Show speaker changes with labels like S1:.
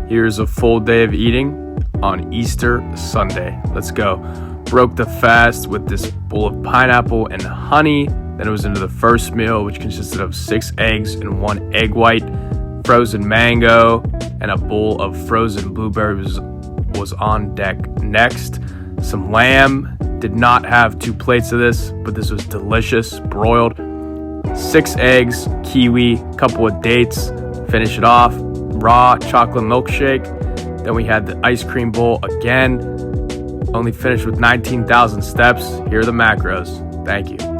S1: Here's a full day of eating on Easter Sunday. Let's go. Broke the fast with this bowl of pineapple and honey. Then it was into the first meal, which consisted of 6 eggs and 1 egg white, frozen mango, and a bowl of frozen blueberries was on deck. Next, some lamb. Did not have 2 plates of this, but this was delicious. Broiled. 6 eggs, kiwi, couple of dates. Finish it off. Raw chocolate milkshake. Then we had the ice cream bowl again. Only finished with 19,000 steps. Here are the macros. Thank you.